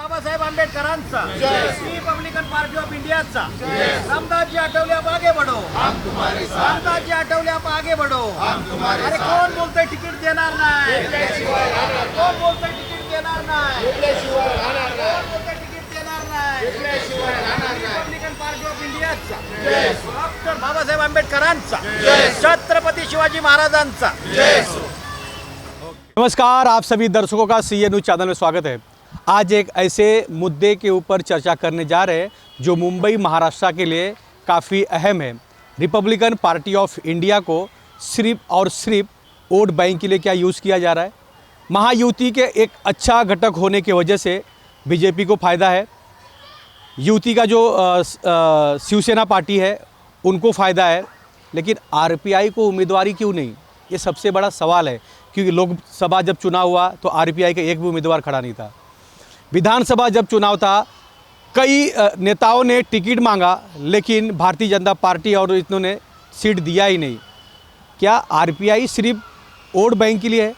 बाबासाहेब आंबेडकरांचा, Republican party of इंडियाचा, रामदासजी आठवले आप आगे बढ़ो, रामदासजी आठवले आप आगे बढ़ो। अरे कोण बोलतंय तिकीट देणार नाही, कोण बोलतंय तिकीट देणार नाही, कोण बोलतंय तिकीट देणार नाही, रिपब्लिकन पार्टी ऑफ इंडियाचा, डॉक्टर बाबासाहेब आंबेडकरांचा, छत्रपती शिवाजी महाराजांचा। नमस्कार, आप सभी दर्शकों का CA न्यूज़ चैनल में स्वागत है। आज एक ऐसे मुद्दे के ऊपर चर्चा करने जा रहे हैं जो मुंबई महाराष्ट्र के लिए काफ़ी अहम है। रिपब्लिकन पार्टी ऑफ इंडिया को सिर्फ और सिर्फ वोट बैंक के लिए क्या यूज़ किया जा रहा है। महायुति के एक अच्छा घटक होने की वजह से बीजेपी को फ़ायदा है। युति का जो शिवसेना पार्टी है उनको फ़ायदा है, लेकिन RPI को उम्मीदवारी क्यों नहीं, ये सबसे बड़ा सवाल है। क्योंकि लोकसभा जब चुनाव हुआ तो RPI का एक भी उम्मीदवार खड़ा नहीं था। विधानसभा जब चुनाव था कई नेताओं ने टिकट मांगा, लेकिन भारतीय जनता पार्टी और इन्होंने सीट दिया ही नहीं। क्या RPI सिर्फ वोट बैंक के लिए है?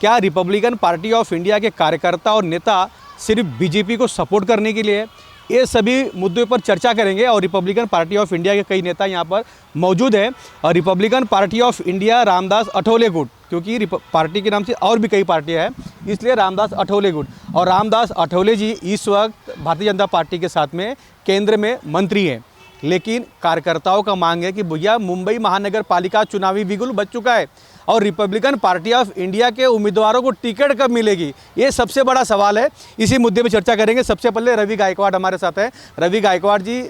क्या रिपब्लिकन पार्टी ऑफ इंडिया के कार्यकर्ता और नेता सिर्फ बीजेपी को सपोर्ट करने के लिए है? ये सभी मुद्दों पर चर्चा करेंगे और रिपब्लिकन पार्टी ऑफ इंडिया के कई नेता यहाँ पर मौजूद हैं। और Republican party of India Ramdas Athawale गुट, क्योंकि पार्टी के नाम से और भी कई पार्टियाँ हैं, इसलिए रामदास अठवले गुट। और रामदास अठवले जी इस वक्त भारतीय जनता पार्टी के साथ में केंद्र में मंत्री हैं, लेकिन कार्यकर्ताओं का मांग है कि भैया मुंबई महानगर पालिका चुनावी बिगुल बच चुका है और रिपब्लिकन पार्टी ऑफ इंडिया के उम्मीदवारों को टिकट कब मिलेगी, ये सबसे बड़ा सवाल है। इसी मुद्दे पर चर्चा करेंगे। सबसे पहले रवि गायकवाड हमारे साथ हैं। रवि गायकवाड जी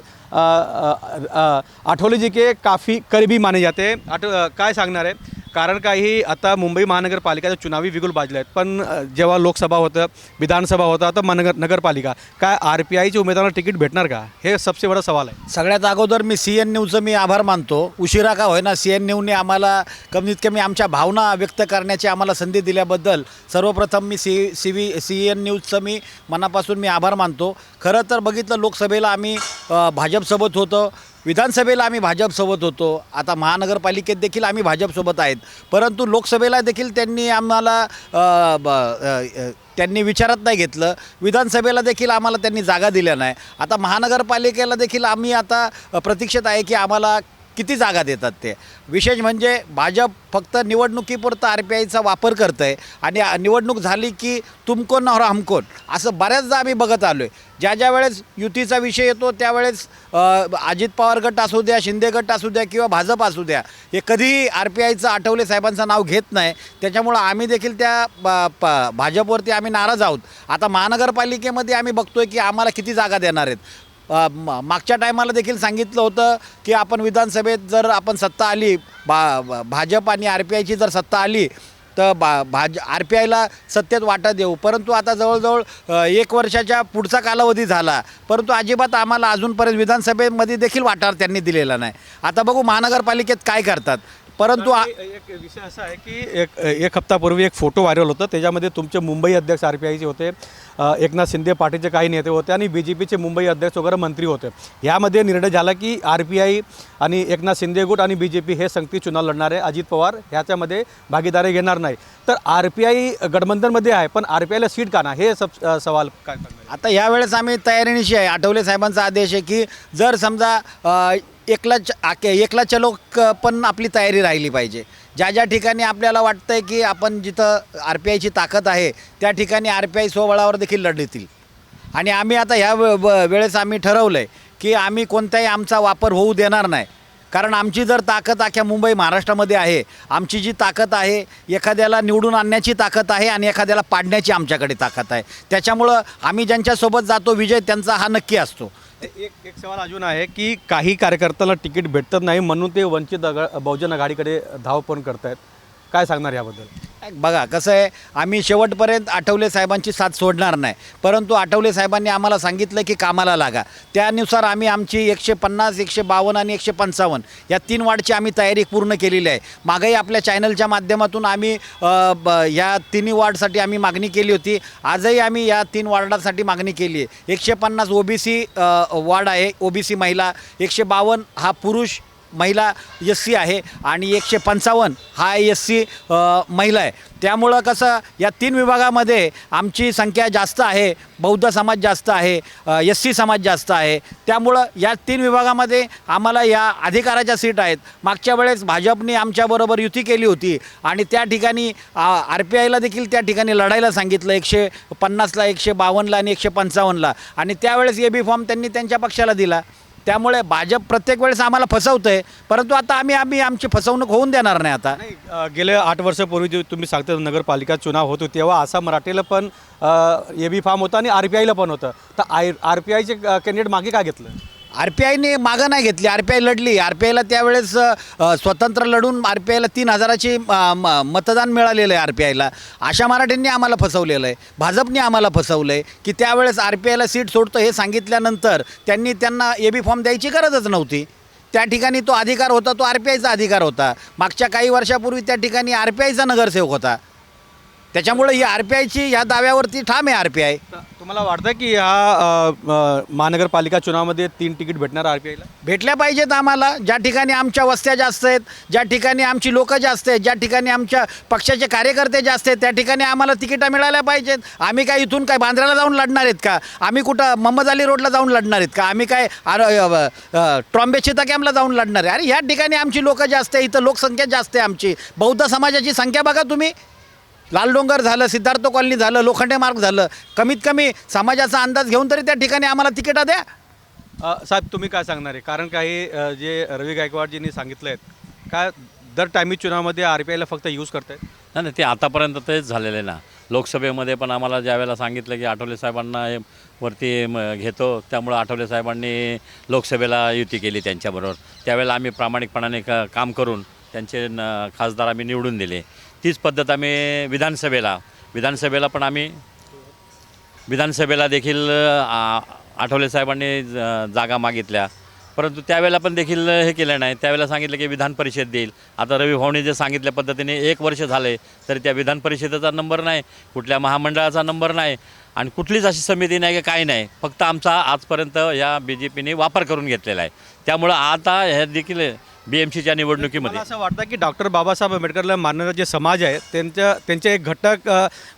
आठवले जी के काफ़ी करीबी माने जाते हैं। काय सांगणार आहे? कारण काही आता मुंबई महानगरपालिकाचं चुनावी बिगुल बाजलं आहेत, पण जेव्हा लोकसभा होतं, विधानसभा होतं, आता नगरपालिका, काय RPIचे उमेदवारांना तिकीट भेटणार का? हे सबसे बड़ा सवाल आहे। सगळ्यात अगोदर मी CN न्यूजचं मी आभार मानतो। उशिरा का होईना CN न्यूजने आम्हाला कमीत कमी आमच्या भावना व्यक्त करण्याची आम्हाला संधी दिल्याबद्दल सर्वप्रथम मी CN न्यूजचं मी मनापासून मी आभार मानतो। खरं तर बघितलं लोकसभेला आम्ही भाजपसोबत होतो, विधानसभेला आम्ही भाजपसोबत होतो, आता महानगरपालिकेत देखील आम्ही भाजपसोबत आहेत, परंतु लोकसभेला देखील त्यांनी आम्हाला त्यांनी विचारात नाही घेतलं। विधानसभेला देखील आम्हाला त्यांनी जागा दिल्या नाही। आता महानगरपालिकेला देखील आम्ही आता प्रतीक्षेत आहे की आम्हाला किती जागा देतात ते। विशेष म्हणजे भाजप फक्त निवडणुकीपुरतं RPIचा वापर करतं आहे आणि निवडणूक झाली की तुम कोण और हम कोण असं बऱ्याचदा आम्ही बघत आलो आहे। ज्या वेळेस युतीचा विषय येतो त्यावेळेस अजित पवार गट असू द्या, शिंदे गट असू द्या किंवा भाजप असू द्या, हे कधीही RPIचं आठवले साहेबांचं नाव घेत नाही। त्याच्यामुळं आम्ही देखील त्या भाजपवरती आम्ही नाराज आहोत। आता महानगरपालिकेमध्ये आम्ही बघतोय की आम्हाला किती जागा देणार आहेत। मागच्या टायमाला देखील सांगितलं होतं की आपण विधानसभेत जर आपण सत्ता आली, भाजप आणि RPIची जर सत्ता आली तर RPIला सत्तेत वाटा देऊ, परंतु आता जवळजवळ 1 वर्षाच्या पुढचा कालावधी झाला, परंतु अजिबात आम्हाला अजूनपर्यंत विधानसभेमध्ये देखील वाटा त्यांनी दिलेला नाही। आता बघू महानगरपालिकेत काय करतात। परंतु एक विषय असा आहे की एक हप्तापूर्वी एक फोटो व्हायरल होतं, त्याच्यामध्ये तुमचे मुंबई अध्यक्ष RPIचे होते, एकनाथ शिंदे पार्टीचे काही नेते होते आणि BJPचे मुंबई अध्यक्ष वगैरे मंत्री होते। यामध्ये निर्णय झाला की RPI आणि एकनाथ शिंदे गुट आणि BJP हे संगती चुनाव लढणार आहे, अजित पवार ह्याच्यामध्ये भागीदारी घेणार नाही। तर RPI गठबंधनमध्ये आहे, पण RPIला सीट का ना, हे सवाल काय? आता यावेळेस आम्ही तयारीनिशी आहे। आठवले साहेबांचा आदेश आहे की जर समजा एकला चलो पण आपली तयारी राहिली पाहिजे। ज्या ठिकाणी आपल्याला वाटतं आहे की आपण जिथं RPIची ताकद आहे त्या ठिकाणी RPI स्वबळावर देखील लढतील। आणि आम्ही आता ह्या वेळेस आम्ही ठरवलं आहे की आम्ही कोणताही आमचा वापर होऊ देणार नाही, कारण आमची जर ताकद अख्ख्या मुंबई महाराष्ट्रामध्ये आहे, आमची जी ताकद आहे एखाद्याला निवडून आणण्याची ताकद आहे आणि एखाद्याला पाडण्याची आमच्याकडे ताकद आहे। त्याच्यामुळं आम्ही ज्यांच्यासोबत जातो विजय त्यांचा हा नक्की असतो। एक सवाल अजून आहे की काही कार्यकर्त्याला तिकीट भेटत नाही म्हणून ते वंचित बहुजन आघाडीकडे धाव पण करतायत, काय सांगणार याबद्दल? बघा कसं आहे, आम्ही शेवटपर्यंत आठवले साहेबांची साथ सोडणार नाही, परंतु आठवले साहेबांनी आम्हाला सांगितलं की कामाला लागा, त्यानुसार आम्ही आमची 150, 152 आणि 155 या 3 वॉर्डची आम्ही तयारी पूर्ण केलेली आहे। मागेही आपल्या चॅनलच्या माध्यमातून आम्ही या 3 वॉर्डसाठी आम्ही मागणी केली होती, आजही आम्ही या 3 वॉर्डासाठी मागणी केली आहे। 150 OBC वॉर्ड आहे, OBC महिला, 152 हा पुरुष महिला SC आहे आणि 155 हा SC महिला आहे. त्यामुळं कसं या 3 विभागामध्ये आमची संख्या जास्त आहे. बौद्ध समाज जास्त आहे, SC समाज जास्त आहे. त्यामुळं या 3 विभागामध्ये आम्हाला या अधिकाराच्या सीट आहेत. मागच्या वेळेस भाजपने आमच्याबरोबर युती केली होती आणि त्या ठिकाणी RPIला देखील त्या ठिकाणी लढायला सांगितलं 150ला, 152ला आणि 155ला आणि त्यावेळेस AB फॉर्म त्यांनी त्यांच्या पक्षाला दिला. त्यामुळे भाजप प्रत्येक वेळेस आम्हाला फसवतं आहे, परंतु आता आम्ही आमची फसवणूक होऊन देणार नाही. आता गेले 8 वर्षापूर्वी जे तुम्ही सांगता नगरपालिका चुनाव होतो तेव्हा आसाम मराठीला पण AB फॉर्म होता आणि RPIला पण होतं. तर RPIचे कॅन्डिडेट मागे का घेतलं? RPIने मागं नाही घेतली. RPI लढली. RPIला त्यावेळेस स्वतंत्र लढून RPIला 3000ची मतदान मिळालेलं आहे. RPIला आशा मराठ्यांनी आम्हाला फसवलेलं आहे, भाजपने आम्हाला फसवलं आहे की त्यावेळेस RPIला सीट सोडतं हे सांगितल्यानंतर त्यांना AB फॉर्म द्यायची गरजच नव्हती. त्या ठिकाणी तो अधिकार होता, तो RPIचा अधिकार होता. मागच्या काही वर्षापूर्वी त्या ठिकाणी RPIचा नगरसेवक होता. त्याच्यामुळे ही RPIची ह्या दाव्यावरती ठाम आहे. RPI तुम्हाला वाटतं की ह्या महानगरपालिका चुनावामध्ये 3 तिकीट भेटणार RPIला? भेटल्या पाहिजेत आम्हाला. ज्या ठिकाणी आमच्या वस्त्या जास्त आहेत, ज्या ठिकाणी आमची लोकं जास्त आहेत, ज्या ठिकाणी आमच्या पक्षाचे कार्यकर्ते जास्त आहेत, त्या ठिकाणी आम्हाला तिकीटं मिळायला पाहिजेत. आम्ही काय इथून काय बांद्र्याला जाऊन लढणार आहेत का? आम्ही कुठं मोहम्मद अली रोडला जाऊन लढणार आहेत का? आम्ही काय ट्रॉम्बे चिता कॅम्पला जाऊन लढणार आहे? अरे ह्या ठिकाणी आमची लोकं जास्त आहे, इथं लोकसंख्या जास्त आहे आमची. बौद्ध समाजाची संख्या बघा तुम्ही. लालडोंगर झालं, सिद्धार्थ कॉलनी झालं, लोखंडे मार्ग झालं, कमीत कमी समाजाचा अंदाज घेऊन तरी त्या ठिकाणी आम्हाला तिकीटं द्या. साहेब तुम्ही काय सांगणार आहे? कारण काही जे रवी गायकवाडजींनी सांगितलं आहे काय दर टायमी चुनावामध्ये RPIला फक्त यूज करतायत? नाही, ते आतापर्यंत तेच झालेलं आहे ना. लोकसभेमध्ये पण आम्हाला ज्यावेळेला सांगितलं की आठवले साहेबांना हे वरती घेतो, त्यामुळं आठवले साहेबांनी लोकसभेला युती केली त्यांच्याबरोबर. त्यावेळेला आम्ही प्रामाणिकपणाने काम करून त्यांचे खासदार आम्ही निवडून दिले. तीच पद्धत आम्ही विधानसभेला पण आम्ही विधानसभेला देखील आठवले साहेबांनी जागा मागितल्या, परंतु त्यावेळेला पण देखील हे केलं नाही. त्यावेळेला सांगितलं की विधान परिषद देईल. आता रवी भाऊनी जे सांगितल्या पद्धतीने 1 वर्ष झाले तरी त्या विधान परिषदेचा नंबर नाही, कुठल्या महामंडळाचा नंबर नाही आणि कुठलीच अशी समिती नाही की काही नाही. फक्त आमचा आजपर्यंत या BJPने वापर करून घेतलेला आहे. त्यामुळं आता ह्या देखील BMCच्या निवडणुकीमध्ये असं वाटतं की डॉक्टर बाबासाहेब आंबेडकरला मानणारा जे समाज आहे त्यांचे एक घटक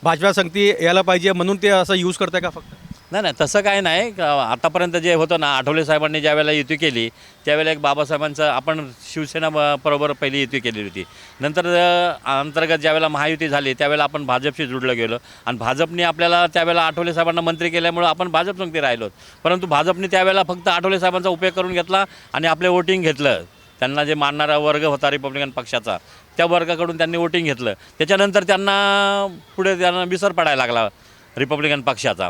भाजपा संगती यायला पाहिजे म्हणून ते असं यूज करताय का फक्त? नाही, तसं काय नाही. आतापर्यंत जे होतं ना, आठवले साहेबांनी ज्यावेळेला युती केली त्यावेळेला एक बाबासाहेबांचं आपण शिवसेना बरोबर पहिली युती केलेली होती. नंतर अंतर्गत ज्यावेळेला महायुती झाली त्यावेळेला आपण भाजपशी जुडलं गेलो आणि भाजपने आपल्याला त्यावेळेला आठवले साहेबांना मंत्री केल्यामुळं आपण भाजप संगती राहिलो. परंतु भाजपने त्यावेळेला फक्त आठवले साहेबांचा उपयोग करून घेतला आणि आपले वोटिंग घेतलं. त्यांना जे मानणारा वर्ग होता रिपब्लिकन पक्षाचा, त्या वर्गाकडून त्यांनी वोटिंग घेतलं. त्याच्यानंतर त्यांना विसर पडायला लागला रिपब्लिकन पक्षाचा.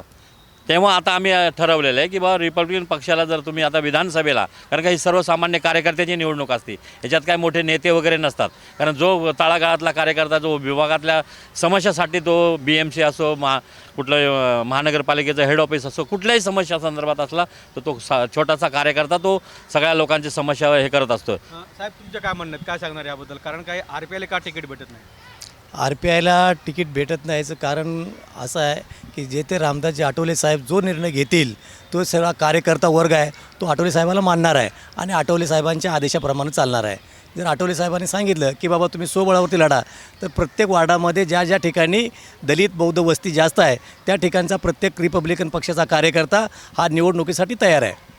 तेव्हा आता आम्ही ठरवलेलं आहे की बा रिपब्लिकन पक्षाला जर तुम्ही आता विधानसभेला, कारण काही सर्वसामान्य कार्यकर्त्याची निवडणूक असते, याच्यात काय मोठे नेते वगैरे नसतात. कारण जो तळागाळातला कार्यकर्ता जो विभागातल्या समस्यासाठी तो BMC असो, कुठलं महानगरपालिकेचं हेड ऑफिस असो, कुठल्याही समस्या संदर्भात असला तर तो छोटासा कार्यकर्ता तो सगळ्या लोकांची समस्या हे करत असतो. साहेब तुमचं काय म्हणणं काय सांगणार याबद्दल? कारण काही RPIला का तिकीट भेटत नाही? RPIला तिकीट भेटत नाही याचं कारण असं आहे की जे ते रामदासजी आठवले साहेब जो निर्णय घेतील तो सगळा कार्यकर्ता वर्ग आहे तो आठवले साहेबाला मानणार आहे आणि आठवले साहेबांच्या आदेशाप्रमाणे चालणार आहे. जर आठवले साहेबांनी सांगितलं की बाबा तुम्ही स्वबळावरती लढा, तर प्रत्येक वार्डामध्ये ज्या ज्या ठिकाणी दलित बौद्ध वस्ती जास्त आहे त्या ठिकाणचा प्रत्येक रिपब्लिकन पक्षाचा कार्यकर्ता हा निवडणुकीसाठी तयार आहे.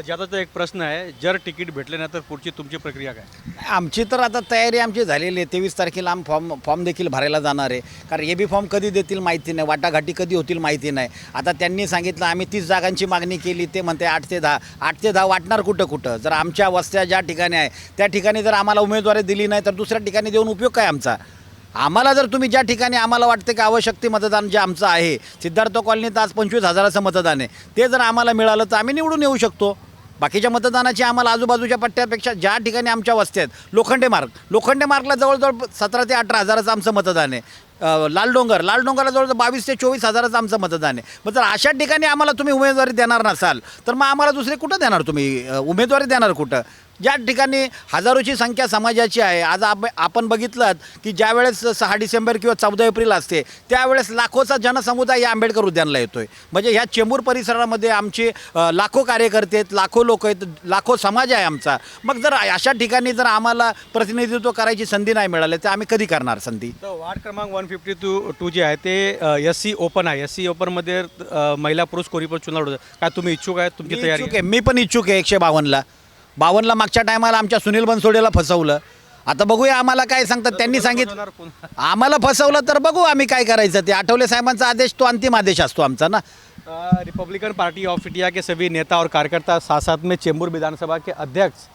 ज्याचा एक प्रश्न आहे, जर तिकीट भेटले नाही तर पुढची तुमची प्रक्रिया काय? आमची तर आता तयारी आमची झालेली आहे. 23 तारखेला आम्ही फॉर्म देखील भरायला जाणार आहे. कारण AB फॉर्म कधी देतील माहिती नाही, वाटाघाटी कधी होतील माहिती नाही. आता त्यांनी सांगितलं आम्ही 30 जागांची मागणी केली, ते म्हणते 8 ते 10 वाटणार कुठं. जर आमच्या वस्त्या ज्या ठिकाणी आहे त्या ठिकाणी जर आम्हाला उमेदवारी दिली नाही तर दुसऱ्या ठिकाणी देऊन उपयोग काय आमचा? आम्हाला जर तुम्ही ज्या ठिकाणी आम्हाला वाटते की आवश्यकते मतदान जे आमचं आहे, सिद्धार्थ कॉलनीत आज 25,000चं मतदान आहे, ते जर आम्हाला मिळालं तर आम्ही निवडून येऊ शकतो. बाकीच्या मतदानाची आम्हाला आजूबाजूच्या पट्ट्यापेक्षा ज्या ठिकाणी आमच्या वस्त्या आहेत, लोखंडे मार्गला जवळजवळ 17,000 ते 18,000चं आमचं मतदान आहे. लालडोंगरला जवळजवळ 22,000 ते 24,000चं आमचं मतदान आहे. मग जर अशा ठिकाणी आम्हाला तुम्ही उमेदवारी देणार नसाल तर मग आम्हाला दुसरे कुठं देणार तुम्ही उमेदवारी देणार कुठं? ज्या ठिकाणी हजारोची संख्या समाजाची आहे, आज आपण बघितलं की ज्यावेळेस 6 डिसेंबर किंवा 14 एप्रिल असते त्यावेळेस लाखोचा जनसमुदाय या आंबेडकर उद्यानला येतोय. म्हणजे ह्या चेंबूर परिसरामध्ये आमचे लाखो कार्यकर्ते आहेत, लाखो लोक आहेत, लाखो समाज आहे आमचा. मग जर अशा ठिकाणी जर आम्हाला प्रतिनिधित्व करायची संधी नाही मिळाली तर आम्ही कधी करणार संधी. तर वार्ड क्रमांक 152 जे आहे ते SC ओपन आहे. SC ओपनमध्ये महिला पुरुष कोणी पण चुनाव होतं. काय तुम्ही इच्छुक आहे? तुमची तयारी इच्छुक आहे, मी पण इच्छुक आहे. 152ला मागच्या टायमाला आमच्या सुनील बनसोडेला फसवलं. आता बघूया आम्हाला काय सांगतात. त्यांनी सांगितलं आम्हाला फसवलं तर बघू आम्ही काय करायचं ते. आठवले साहेबांचा आदेश तो अंतिम आदेश असतो आमचा ना. रिपब्लिकन पार्टी ऑफ इंडिया के सभी नेता और कार्यकर्ता साथ साथ में चेंबूर विधानसभा के अध्यक्ष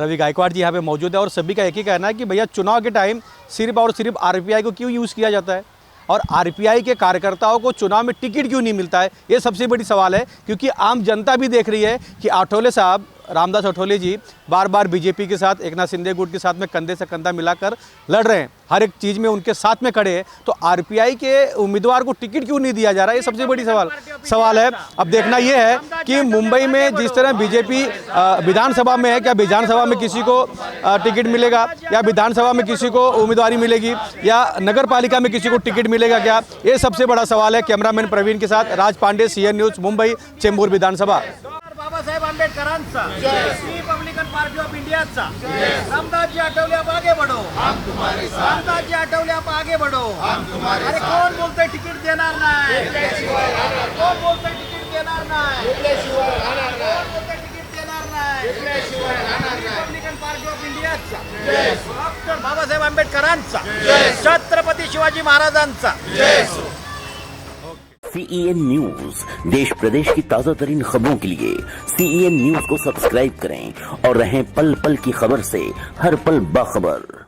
रवि गायकवाड़ जी यहाँ पे मौजूद है और सभी का एक ही कहना है कि भैया चुनाव के टाइम सिर्फ और सिर्फ RPI को क्यों यूज़ किया जाता है और RPI के कार्यकर्ताओं को चुनाव में टिकट क्यों नहीं मिलता है, ये सबसे बड़ी सवाल है. क्योंकि आम जनता भी देख रही है कि आठवले साहब रामदास आठवले जी बार बार बीजेपी के साथ, एकनाथ शिंदे गुट के साथ में कंधे से कंधा मिलाकर लड़ रहे हैं, हर एक चीज़ में उनके साथ में खड़े हैं. तो RPI के उम्मीदवार को टिकट क्यों नहीं दिया जा रहा है, ये सबसे बड़ी सवाल है. अब देखना ये है कि मुंबई में जिस तरह बीजेपी विधानसभा में है, क्या विधानसभा में किसी को टिकट मिलेगा या विधानसभा में किसी को उम्मीदवारी मिलेगी या नगर पालिका में किसी को टिकट मिलेगा क्या, ये सबसे बड़ा सवाल है. कैमरामैन प्रवीण के साथ राज पांडे, CN न्यूज़, मुंबई, चेंबूर विधानसभा. बाबासाहेब आंबेडकरांचा, रिपब्लिकन पार्टी ऑफ इंडियाचा, रामदासजी आठवले आप आगे बढ़ो, रामदासजी आठवले आप आगे बढ़ो. अरे कोण बोलतोय तिकीट देणार नाही, कोण बोलतोय तिकीट देणार नाही, कोण बोलतोय तिकीट देणार नाही, रिपब्लिकन पार्टी ऑफ इंडियाचा, डॉक्टर बाबासाहेब आंबेडकरांचा, छत्रपती शिवाजी महाराजांचा. CEN न्यूज, देश प्रदेश की ताजा तरीन खबरों के लिए CEN न्यूज को सब्सक्राइब करें और रहें पल पल की खबर से हर पल बाखबर.